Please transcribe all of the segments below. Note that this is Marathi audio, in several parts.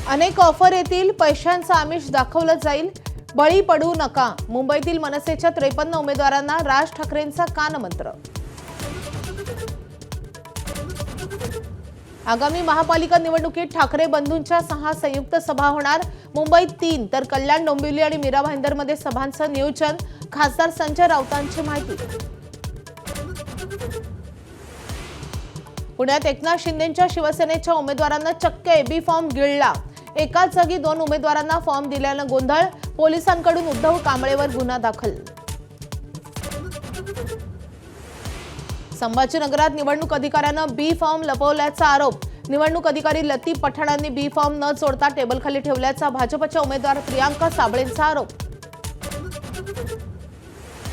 अनेक ऑफर येतील, पैशांचं आमिष दाखवलं जाईल, बळी पडू नका. मुंबईतील मनसेच्या 53 उमेदवारांना राज ठाकरेंचा कानमंत्र. आगामी महापालिका निवडणुकीत ठाकरे बंधूंच्या 6 संयुक्त सभा होणार. मुंबईत 3 तर कल्याण, डोंबिवली आणि मीरा भाईंदरमध्ये सभांचं नियोजन. खासदार संजय राऊतांची माहिती. पुण्यात एकनाथ शिंदेंच्या शिवसेनेच्या उमेदवारांना चक्क एबी फॉर्म गिळला. एकाच जागी 2 उमेदवारांना फॉर्म दिल्यानं गोंधळ. पोलिसांकडून उद्धव कांबळेवर गुन्हा दाखल. संभाजीनगरात निवडणूक अधिकाऱ्यानं बी फॉर्म लपवल्याचा आरोप. निवडणूक अधिकारी लतीफ पठाणांनी बी फॉर्म न जोडता टेबलखाली ठेवल्याचा भाजपच्या उमेदवार प्रियांका साबळेंचा आरोप.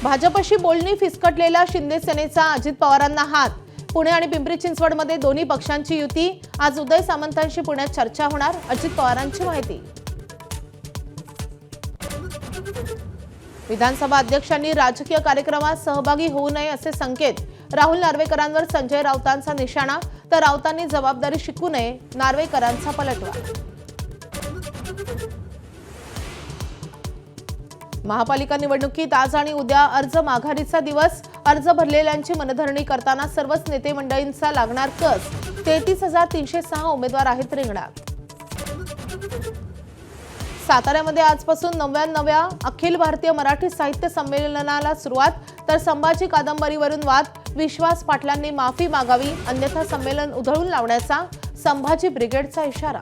भाजपशी बोलणी फिसकटलेला शिंदे सेनेचा अजित पवारांना हात. पुणे आणि पिंपरी चिंचवडमध्ये दोन्ही पक्षांची युती. आज उदय सामंतांशी पुण्यात चर्चा होणार. अजित पवारांची माहिती. विधानसभा अध्यक्षांनी राजकीय कार्यक्रमात सहभागी होऊ नये असे संकेत. राहुल नार्वेकरांवर संजय राऊतांचा निशाणा, तर राऊतांनी जबाबदारी शिकू नये, नार्वेकरांचा पलटवार. महापालिका निवडणुकीत आज आणि उद्या अर्ज माघारीचा दिवस. अर्ज भरलेल्यांची मनधरणी करताना सर्वच नेते मंडळींचा लागणार कस. 33,306 उमेदवार आहेत रिंगणात. साताऱ्यामध्ये आजपासून 99व्या अखिल भारतीय मराठी साहित्य संमेलनाला सुरुवात. तर संभाजी कादंबरीवरून वाद. विश्वास पाटलांनी माफी मागावी, अन्यथा संमेलन उधळून लावण्याचा संभाजी ब्रिगेडचा इशारा.